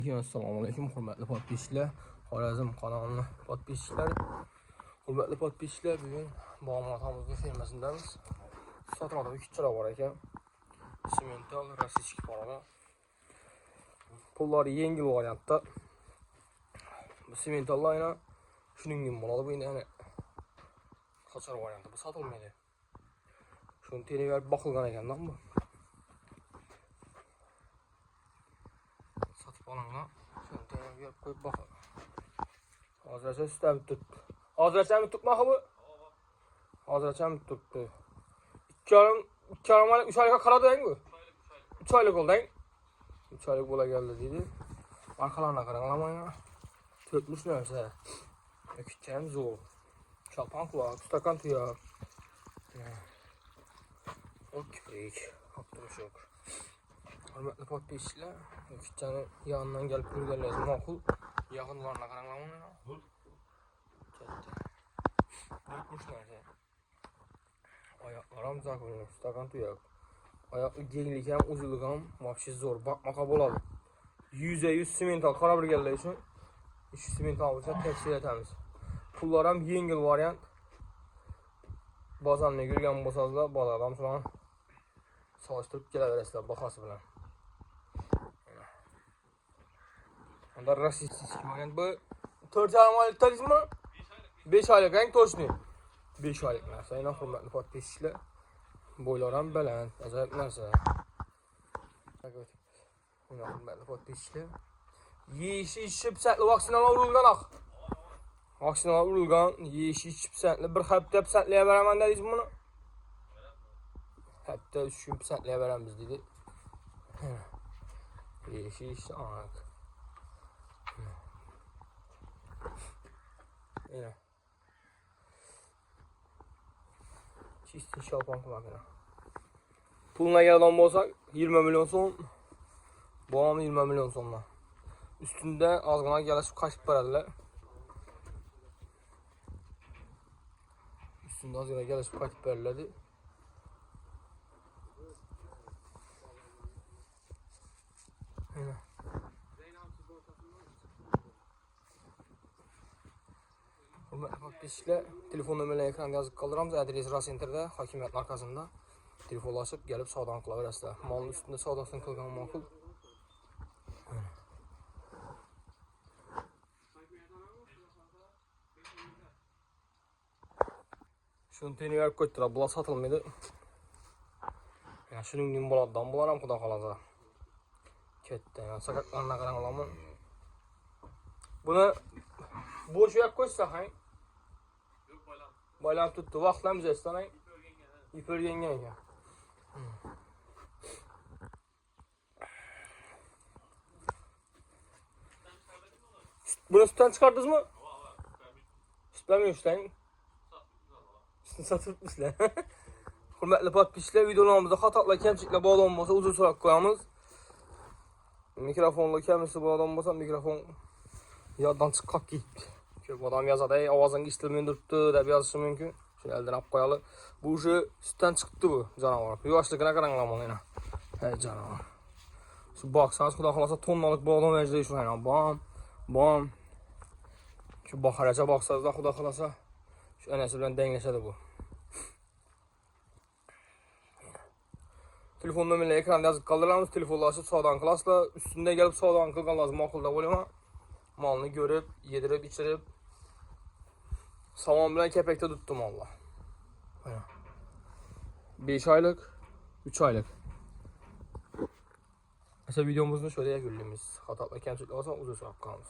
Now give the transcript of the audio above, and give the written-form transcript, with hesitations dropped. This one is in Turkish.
Assalomu alaykum, hurmatli podpischilar, Xorazm kanalini podpischilar, hurmatli podpischilar, bugun Bog'motamizning fermasindamiz. Sotuvda ikki chiroq bor ekan. Simental rossiyskiy paraga. Pullari yengil variantda. Bu simentallar yana shuningdek bo'ladi. Bu endi qochar variantda bu sotilmaydi. Shuni teriga boqilgan ekan-da bu. Sotib olingan. Shuni teriga qo'yib boqib. Hozircha ustab turibdi. Hozircha turibmi bu? Hozircha turibdi. 2,5 oylik 3 oylikka qaradi-ku bu. 3 oylik bo'ldi-ku. 3 oylik bo'la geldi deydi. Arkalarına qaranglar. 40 narsa. Küçüğüm zo'r. Çalpan kulak, stakan tuyak. O kiprik. Haptırışık. Hürmetli podpischilar, küçüğün yanından gelip yürüyenler ma'qul. Yaqinlarına qaranglar mana. Katta. 40 narsa. Oyoqlarim zako'rlar, stakan tuyak. Oyoq kenglik ham, uzunlik ham вообще zo'r. Baqmaqa bo'ladi. 100% simental qora birgalar uchun. Ish simental bo'lsa tavsiya etamiz. Pullar ham yengil variant. Bozorga yurgan bo'lsangiz, bozordan shuni solishtirib kelaverasizlar bahasi bilan. Unda rossiyskiy variant bu 4,5 oylik tadizmi? 5 oylik eng точный. 5 oylik narsa. Yana hurmatli podpischilar. Bo'ylar ham baland, ajoyib narsa. Yana hurmatli podpischilar. Yeyishi ishib satli vaksinalar urilgan oq. Vaksinalar urilgan, yeyishi ishib satli bir hafta satlaya beraman dedingiz buni. Hafta 3 kun satlaya beramiz dedi. Yeyishi ishib oq. Yana. Çistin şalpan kulakına. Puluna gelden bolsak 20 milyon son. Bu an 20 milyon sonla. Üstünde azgına gelişip kaçıp verdiler. Üstünde azgına gelişip kaçıp verildi. Podpischilar, telefon nömrələrini ekranda yazıb qaldırırıq. Adres Rosenterdə, hakimiyyətin arxasında telefonlaşıb gəlib savdan qıla verəsizlər. Malın üstündə savdasını qılğan ma'qul. Şunu teni verib qoydular, bular satılmaydı. Yəni şunun boladan bularam xuda qalasa. Ketdi, yəni sakatlarına qaranglarmı? Bunu boş verib qoysak, ha? Bayram tuttu. Vaqtlar müzesinden ip örgengen ekan. Bunu sütten çıkardınız mı? Sütlenmiyorlar. Sütünü satırmışlar. Hürmetli podpischilar, videolarımızda xatolar, kamchiliklar bog'lan bo'lsa uzr so'rab qo'yamiz. Mikrofonla kamisi bog'lan bo'lsa mikrofon yoddan chiqib qolib ketdi. Ko'p odam yozadi, ovozing eshitilmay turibdi deb yozishi mumkin. Shuni eldan olib qo'yali. Bu o'sha sutdan chiqibdi bu janovar. Yoshligini qaranglar mana. Hey janovar. Shu boqsangiz xudo xolasa tonnalik bog'dan vajday shu mana. Bom. Shu boqaracha boqsangiz xudo xolasa shu anasi bilan denglashadi bu. Telefon nömrələrini ekranda yazıb qaldırırıq. Telefonlaşıb savdan qilasizlar. Üstündə gəlib savdan qılğanlar ma'qul da bo'laman. Malını görüb, yedirib, içirib saman bilan kepekte tuttum Allah. 5 aylık, 3 aylık. Mesela videomuzda şöyle yakınlığımız. Hatatla kamchilik olsa uzun so'rab qolamiz.